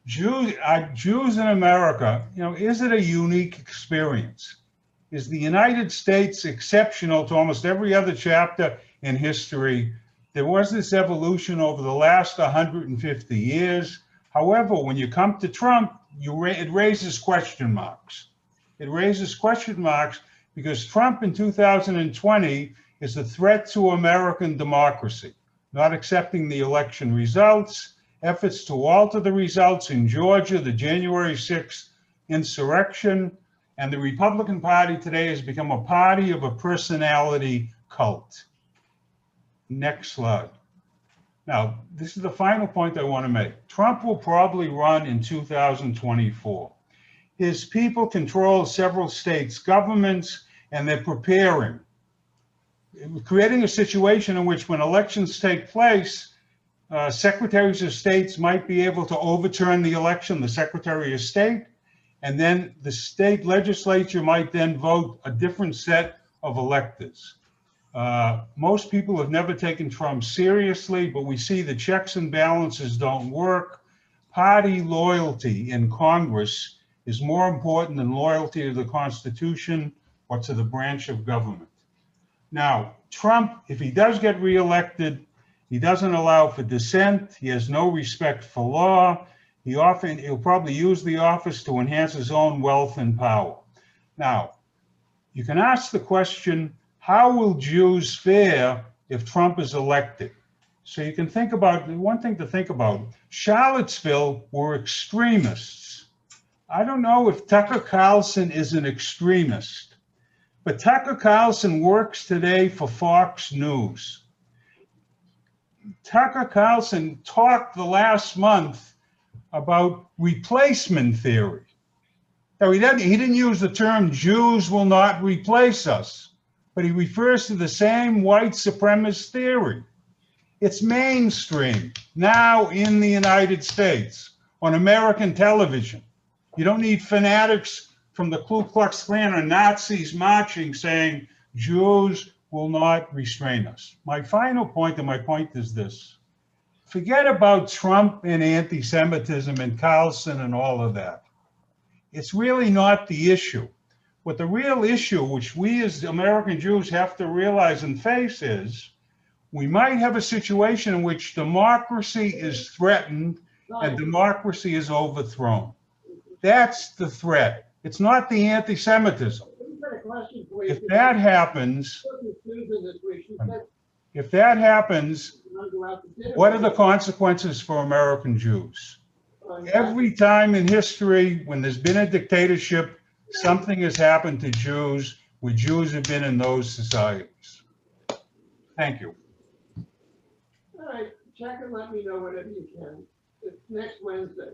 Speaker 1: Jews in America, is it a unique experience? Is the United States exceptional to almost every other chapter in history? There was this evolution over the last 150 years. However, when you come to Trump, it raises question marks. It raises question marks because Trump in 2020 is a threat to American democracy, not accepting the election results, efforts to alter the results in Georgia, the January 6th insurrection, and the Republican Party today has become a party of a personality cult. Next slide. Now, this is the final point I want to make. Trump will probably run in 2024. His people control several states' governments, and they're preparing, creating a situation in which when elections take place, secretaries of states might be able to overturn the election, the secretary of state, and then the state legislature might then vote a different set of electors. Most people have never taken Trump seriously, but we see the checks and balances don't work. Party loyalty in Congress is more important than loyalty to the Constitution or to the branch of government. Now, Trump, if he does get reelected, he doesn't allow for dissent. He has no respect for law. He'll probably use the office to enhance his own wealth and power. Now, you can ask the question, how will Jews fare if Trump is elected? So you can think about, one thing to think about, Charlottesville were extremists. I don't know if Tucker Carlson is an extremist, but Tucker Carlson works today for Fox News. Tucker Carlson talked the last month about replacement theory. Now, he didn't use the term Jews will not replace us, but he refers to the same white supremacist theory. It's mainstream now in the United States on American television. You don't need fanatics from the Ku Klux Klan or Nazis marching saying Jews will not restrain us. My final point, and my point is this. Forget about Trump and anti-Semitism and Carlson and all of that. It's really not the issue. What the real issue, which we as American Jews have to realize and face, is we might have a situation in which democracy is threatened and democracy is overthrown. That's the threat. It's not the anti-Semitism. If that happens, what are the consequences for American Jews? Every time in history, when there's been a dictatorship, something has happened to Jews where Jews have been in those societies. Thank you.
Speaker 4: All right, check and let me know whatever you can. It's next Wednesday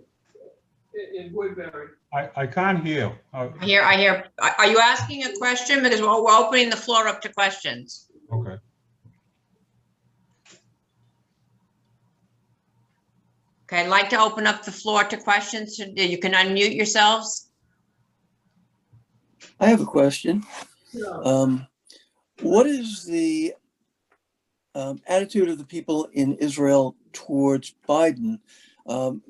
Speaker 4: in Woodbury.
Speaker 1: I can't hear.
Speaker 3: I hear. Are you asking a question? Because we're opening the floor up to questions.
Speaker 1: Okay.
Speaker 3: Okay, I'd like to open up the floor to questions. You can unmute yourselves.
Speaker 5: I have a question.
Speaker 4: Yeah.
Speaker 5: What is the attitude of the people in Israel towards Biden?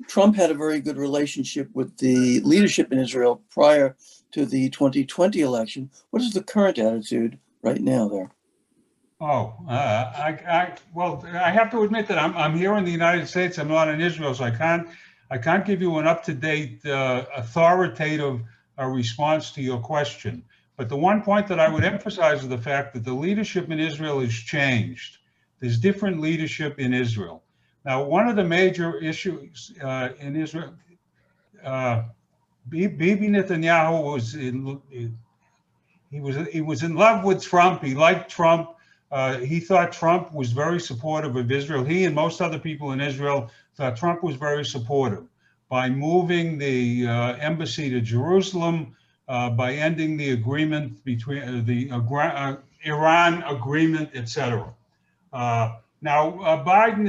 Speaker 5: Trump had a very good relationship with the leadership in Israel prior to the 2020 election. What is the current attitude right now there?
Speaker 1: Oh, well, I have to admit that I'm here in the United States. I'm not in Israel, so I can't give you an up-to-date, authoritative response to your question. But the one point that I would emphasize is the fact that the leadership in Israel has changed. There's different leadership in Israel. Now, one of the major issues in Israel, Bibi Netanyahu was in love with Trump. He liked Trump. He thought Trump was very supportive of Israel. He and most other people in Israel thought Trump was very supportive by moving the embassy to Jerusalem, by ending the agreement between the Iran agreement, etc. Now, Biden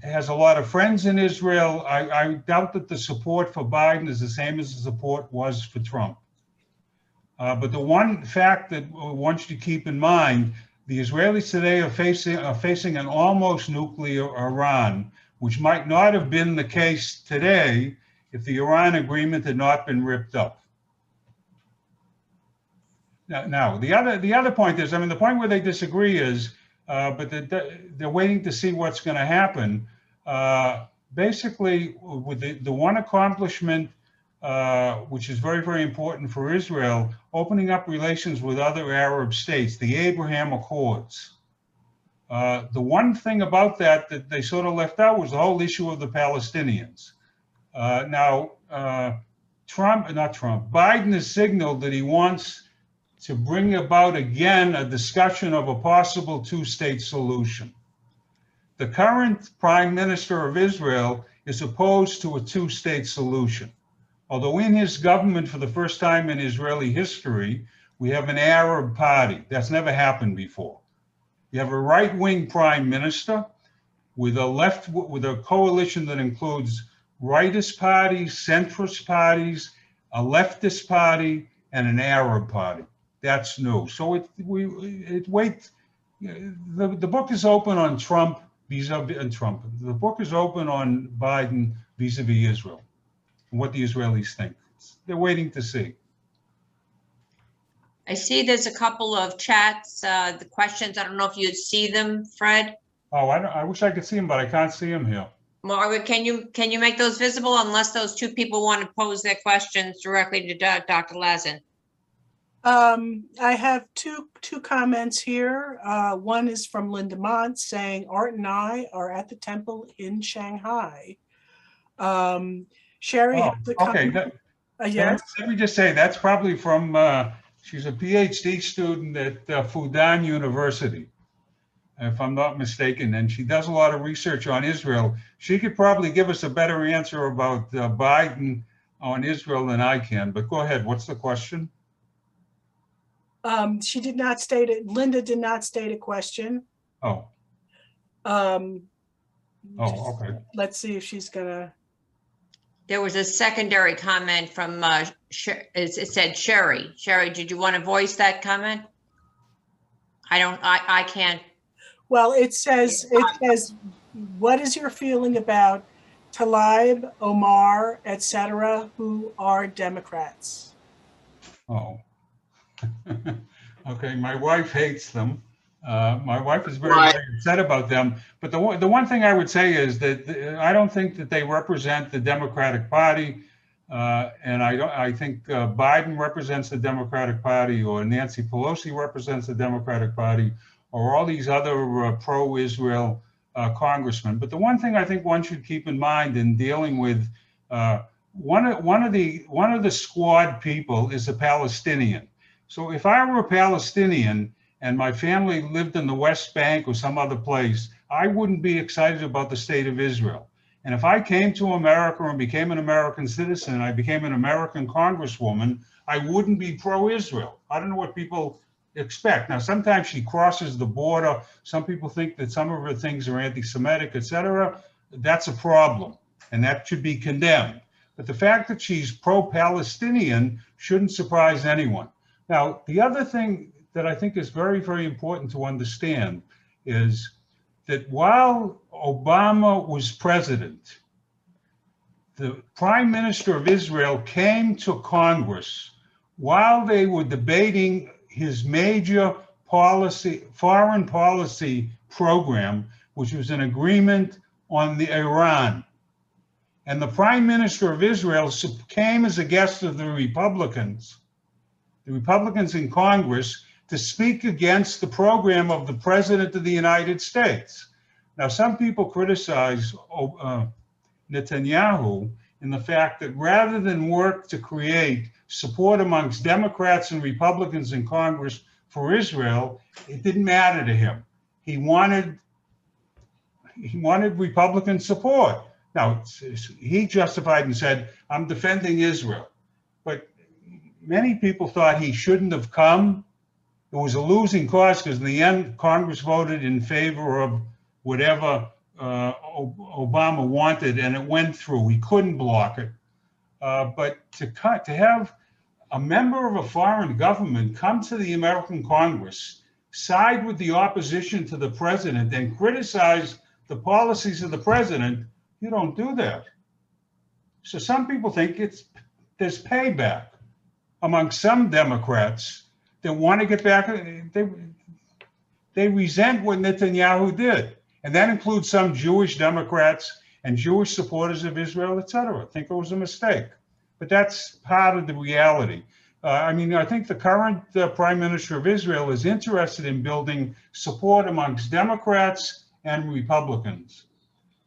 Speaker 1: has a lot of friends in Israel. I doubt that the support for Biden is the same as the support was for Trump. But the one fact that I want you to keep in mind, the Israelis today are facing an almost nuclear Iran, which might not have been the case today if the Iran agreement had not been ripped up. Now the other point is, I mean, the point where they disagree is, but they're waiting to see what's going to happen. Basically, with the one accomplishment, which is very, very important for Israel, opening up relations with other Arab states, the Abraham Accords. The one thing about that they sort of left out was the whole issue of the Palestinians. Biden has signaled that he wants to bring about again a discussion of a possible two-state solution. the current Prime Minister of Israel is opposed to a two-state solution. Although in his government, for the first time in Israeli history, we have an Arab party. That's never happened before. You have a right-wing prime minister with a coalition that includes rightist parties, centrist parties, a leftist party, and an Arab party. That's new. So the book is open on Trump vis-a-vis Trump. The book is open on Biden vis-a-vis Israel and what the Israelis think. They're waiting to see.
Speaker 3: I see there's a couple of chats, the questions. I don't know if you see them, Fred.
Speaker 1: Oh, I wish I could see him, but I can't see him here.
Speaker 3: Margaret, can you make those visible unless those two people want to pose their questions directly to Dr. Lazin?
Speaker 2: I have two comments here. One is from Linda Mont saying Art and I are at the temple in Shanghai. Sherry has a
Speaker 1: Okay.
Speaker 2: comment. Yes.
Speaker 1: Let me just say, that's probably from, she's a PhD student at Fudan University, if I'm not mistaken, and she does a lot of research on Israel. She could probably give us a better answer about Biden on Israel than I can, but go ahead. What's the question?
Speaker 2: She did not state it. Linda did not state a question.
Speaker 1: Oh.
Speaker 2: Okay.
Speaker 1: Okay.
Speaker 2: Let's see if she's gonna.
Speaker 3: There was a secondary comment from, it said Sherry. Sherry, did you want to voice that comment? I can't.
Speaker 2: Well, it says, what is your feeling about Tlaib, Omar, etc., who are Democrats?
Speaker 1: Oh. Okay, my wife hates them. My wife is very, very upset about them. But the one thing I would say is that I don't think that they represent the Democratic Party, and I think Biden represents the Democratic Party, or Nancy Pelosi represents the Democratic Party, or all these other pro-Israel congressmen. But the one thing I think one should keep in mind in dealing with one of the squad people is a Palestinian. So if I were a Palestinian and my family lived in the West Bank or some other place, I wouldn't be excited about the state of Israel. And if I came to America and became an American citizen, and I became an American congresswoman, I wouldn't be pro-Israel. I don't know what people expect. Now, sometimes she crosses the border. Some people think that some of her things are anti-Semitic, etc. That's a problem, and that should be condemned. But the fact that she's pro-Palestinian shouldn't surprise anyone. Now, the other thing that I think is very, very important to understand is that while Obama was president, the Prime Minister of Israel came to Congress while they were debating his major foreign policy program, which was an agreement on the Iran. And the Prime Minister of Israel came as a guest of the Republicans in Congress, to speak against the program of the President of the United States. Now, some people criticize Netanyahu in the fact that rather than work to create support amongst Democrats and Republicans in Congress for Israel, it didn't matter to him. He wanted Republican support. Now, he justified and said, I'm defending Israel. But many people thought he shouldn't have come. It was a losing cause because in the end, Congress voted in favor of whatever Obama wanted, and it went through. He couldn't block it. But to have a member of a foreign government come to the American Congress, side with the opposition to the president, and criticize the policies of the president, you don't do that. So some people think there's payback among some Democrats that want to get back. They resent what Netanyahu did. And that includes some Jewish Democrats and Jewish supporters of Israel, et cetera. I think it was a mistake. But that's part of the reality. I think the current Prime Minister of Israel is interested in building support amongst Democrats and Republicans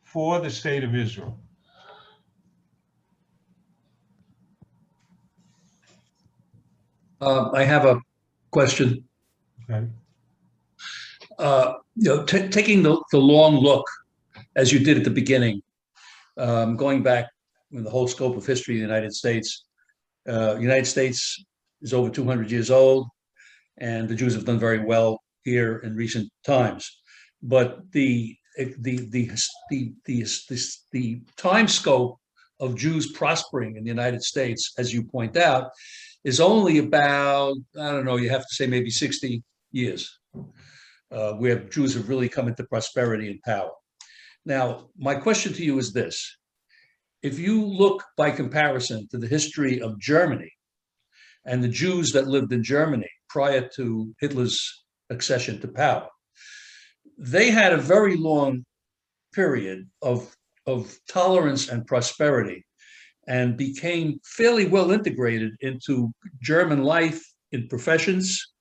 Speaker 1: for the state of Israel.
Speaker 6: I have a question.
Speaker 1: Okay.
Speaker 6: taking the long look, as you did at the beginning, going back in the whole scope of history of the United States. United States is over 200 years old, and the Jews have done very well here in recent times. But the time scope of Jews prospering in the United States, as you point out, is only about, I don't know, you have to say maybe 60 years, where Jews have really come into prosperity and power. Now, my question to you is this. If you look by comparison to the history of Germany and the Jews that lived in Germany prior to Hitler's accession to power, they had a very long period of tolerance and prosperity and became fairly well integrated into German life in professions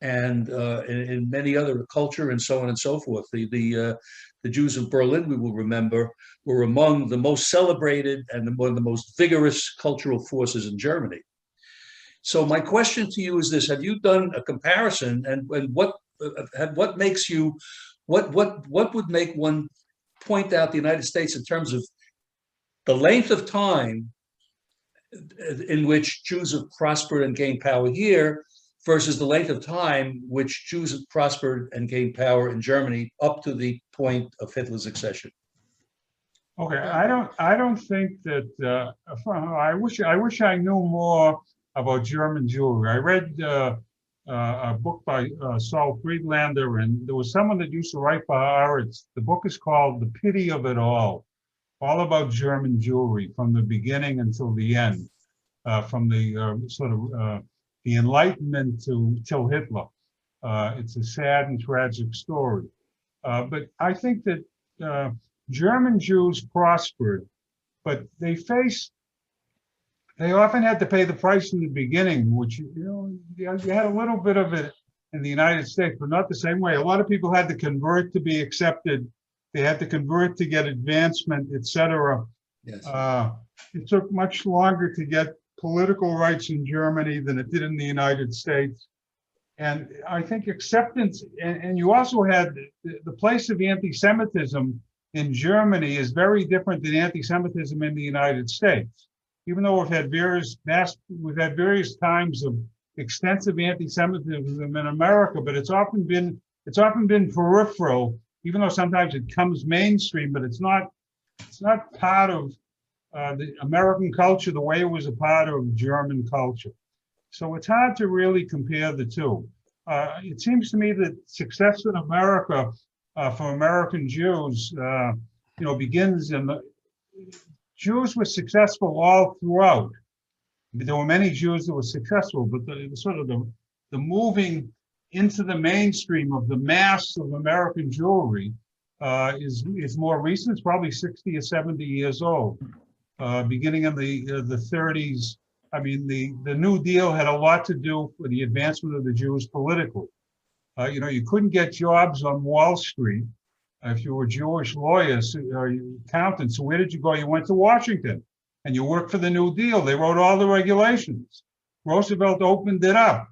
Speaker 6: and in many other culture and so on and so forth. The Jews of Berlin, we will remember, were among the most celebrated and one of the most vigorous cultural forces in Germany. So my question to you is this: have you done a comparison, and what makes you, what would make one point out the United States in terms of the length of time in which Jews have prospered and gained power here versus the length of time which Jews have prospered and gained power in Germany up to the point of Hitler's accession?
Speaker 1: Okay, I don't think that, I wish I knew more about German Jewry. I read a book by Saul Friedlander, and there was someone that used to write for Haaretz. The book is called The Pity of It All about German Jewry from the beginning until the end, from the the Enlightenment till Hitler. It's a sad and tragic story. But I think that German Jews prospered, but they often had to pay the price in the beginning, which, you had a little bit of it in the United States, but not the same way. A lot of people had to convert to be accepted. They had to convert to get advancement, etc.
Speaker 6: Yes.
Speaker 1: It took much longer to get political rights in Germany than it did in the United States. And I think acceptance, and you also had the place of anti-Semitism in Germany is very different than anti-Semitism in the United States. Even though we've had various times of extensive anti-Semitism in America, but it's often been peripheral, even though sometimes it comes mainstream, but it's not part of the American culture the way it was a part of German culture. So it's hard to really compare the two. It seems to me that success in America for American Jews, begins in the Jews were successful all throughout. There were many Jews that were successful, but the moving into the mainstream of the mass of American Jewry is more recent. It's probably 60 or 70 years old. Beginning in the 30s, I mean, the New Deal had a lot to do with the advancement of the Jews politically. You couldn't get jobs on Wall Street if you were Jewish lawyers or accountants. So where did you go? You went to Washington and you worked for the New Deal. They wrote all the regulations. Roosevelt opened it up.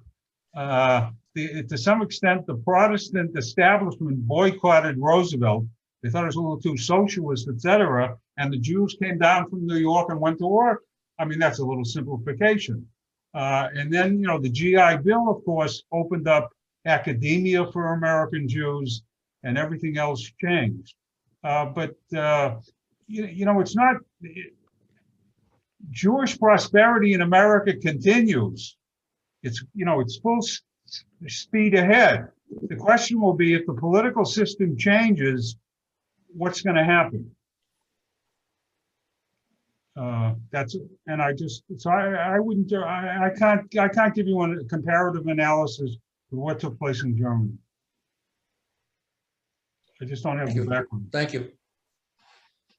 Speaker 1: To some extent, the Protestant establishment boycotted Roosevelt. They thought it was a little too socialist, etc. And the Jews came down from New York and went to work. I mean, that's a little simplification. And then, the GI Bill, of course, opened up academia for American Jews, and everything else changed. But it's not, Jewish prosperity in America continues. It's full speed ahead. The question will be, if the political system changes, what's going to happen? I can't give you a comparative analysis of what took place in Germany. I just don't have the background.
Speaker 6: Thank you.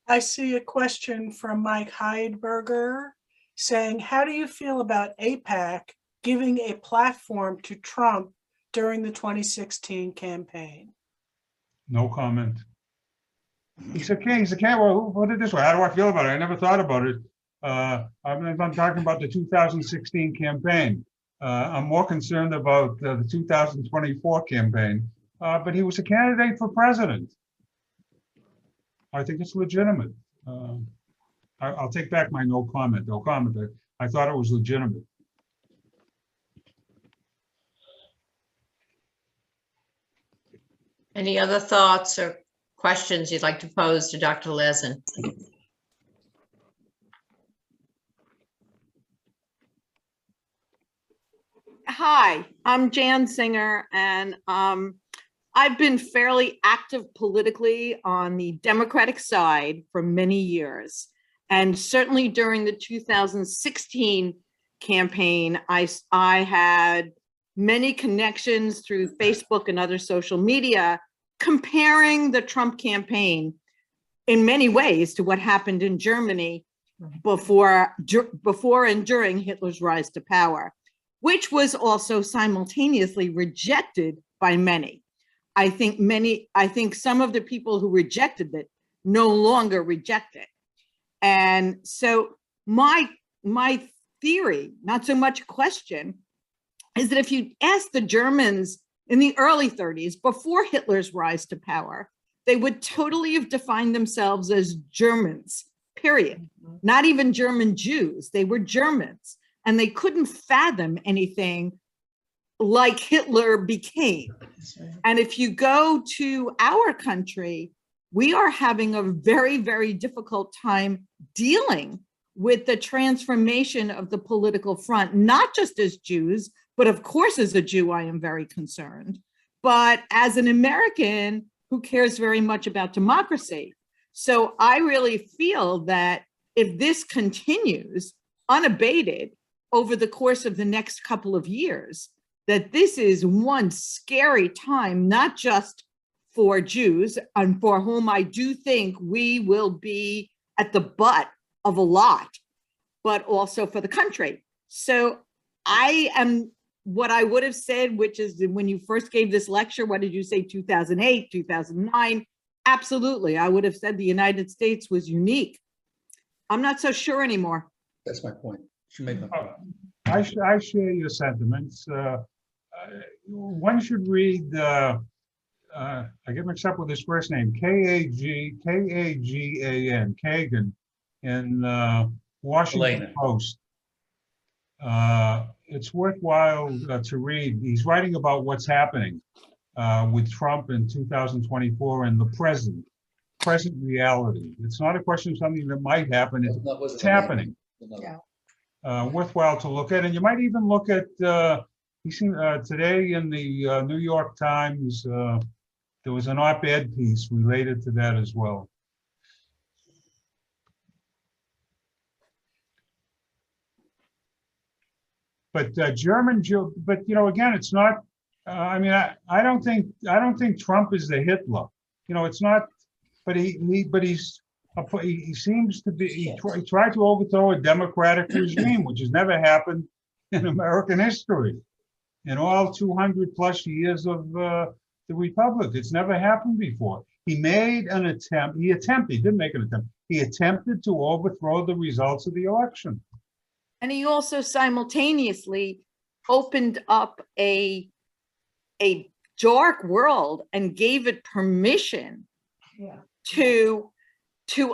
Speaker 2: I see a question from Mike Heidberger saying, how do you feel about AIPAC giving a platform to Trump during the 2016 campaign?
Speaker 1: No comment. He's a king. Well, put it this way. How do I feel about it? I never thought about it. I'm talking about the 2016 campaign. I'm more concerned about the 2024 campaign. but he was a candidate for president. I think it's legitimate. I'll take back my no comment. I thought it was legitimate.
Speaker 3: Any other thoughts or questions you'd like to pose to Dr. Lazin?
Speaker 7: Hi, I'm Jan Singer, and I've been fairly active politically on the Democratic side for many years. And certainly during the 2016 campaign, I had many connections through Facebook and other social media comparing the Trump campaign in many ways to what happened in Germany before and during Hitler's rise to power, which was also simultaneously rejected by many. I think some of the people who rejected it no longer reject it. And so my theory, not so much a question, is that if you ask the Germans in the early 30s, before Hitler's rise to power, they would totally have defined themselves as Germans, period. Not even German Jews, they were Germans. And they couldn't fathom anything like Hitler became. And if you go to our country, we are having a very, very difficult time dealing with the transformation of the political front, not just as Jews, but of course, as a Jew, I am very concerned, but as an American who cares very much about democracy. So I really feel that if this continues unabated over the course of the next couple of years, that this is one scary time, not just for Jews, and for whom I do think we will be at the butt of a lot, but also for the country. So I am what I would have said, which is when you first gave this lecture, what did you say, 2008, 2009? Absolutely, I would have said the United States was unique. I'm not so sure anymore.
Speaker 6: That's my point. You made my point.
Speaker 1: I share your sentiments. One should read, I get mixed up with his first name, Kagan, Kagan, in Washington Post. It's worthwhile to read. He's writing about what's happening with Trump in 2024 and the present reality. It's not a question of something that might happen, it's happening.
Speaker 7: Yeah.
Speaker 1: Worthwhile to look at. And you might even look at, today in the New York Times, there was an op-ed piece related to that as well. But but again, it's not. I mean, I don't think Trump is the Hitler. It's not. But he seems to be. He tried to overthrow a democratic regime, which has never happened in American history, in all 200 plus years of the republic. It's never happened before. He made an attempt. He didn't make an attempt. He attempted to overthrow the results of the election.
Speaker 7: And he also simultaneously opened up a dark world and gave it permission to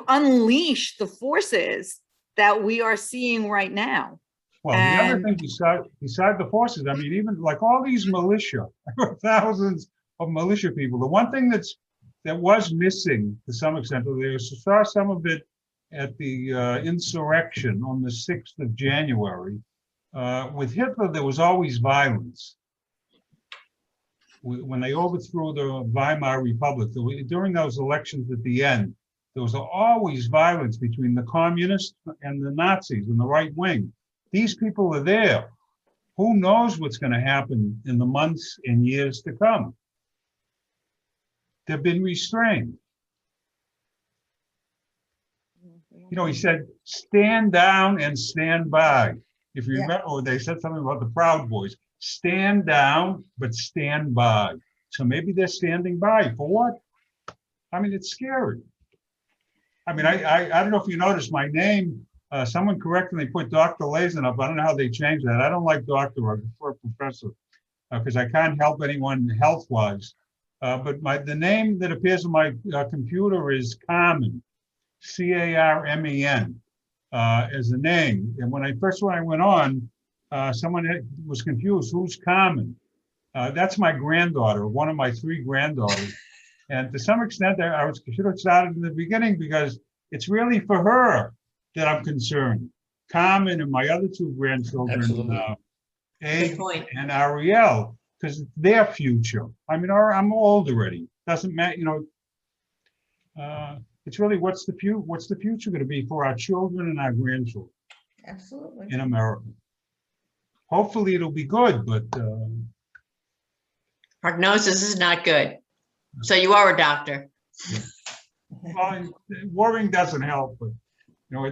Speaker 7: unleash the forces that we are seeing right now.
Speaker 1: Well, the other thing beside the forces, I mean, even like all these militia, thousands of militia people, the one thing that was missing to some extent, they saw some of it at the insurrection on the 6th of January. With Hitler, there was always violence. When they overthrew the Weimar Republic, during those elections at the end, there was always violence between the communists and the Nazis and the right wing. These people are there. Who knows what's going to happen in the months and years to come? They've been restrained. He said, stand down and stand by. If you remember, they said something about the Proud Boys. Stand down, but stand by. So maybe they're standing by. For what? I mean, it's scary. I mean, I don't know if you noticed my name. Someone correctly put Dr. Lazin up. I don't know how they changed that. I don't like doctor, I prefer professor, because I can't help anyone health-wise. But the name that appears on my computer is Carmen, Carmen, as a name. And when I went on, someone was confused. Who's Carmen? That's my granddaughter, one of my 3 granddaughters. And to some extent, I should have started in the beginning because it's really for her that I'm concerned. Carmen and my other 2 grandchildren,
Speaker 6: Absolutely.
Speaker 1: Egg
Speaker 3: Good point.
Speaker 1: and Ariel, because it's their future. I mean, I'm old already. Doesn't matter, it's really what's the future going to be for our children and our grandchildren
Speaker 3: Absolutely.
Speaker 1: in America. Hopefully it'll be good, but
Speaker 3: Prognosis is not good. So you are a doctor.
Speaker 1: well, worrying doesn't help, but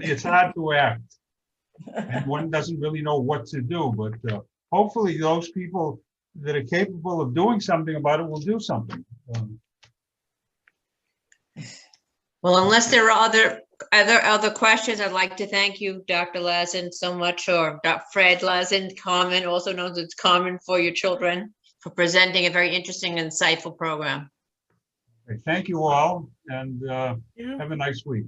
Speaker 1: it's hard to act. And one doesn't really know what to do, but hopefully those people that are capable of doing something about it will do something.
Speaker 3: Well, unless there are other questions, I'd like to thank you, Dr. Lazin, so much, or Dr. Fred Lazin, Carmen, also known as Carmen for your children, for presenting a very interesting and insightful program.
Speaker 1: Thank you all, and
Speaker 2: Yeah.
Speaker 1: have a nice week.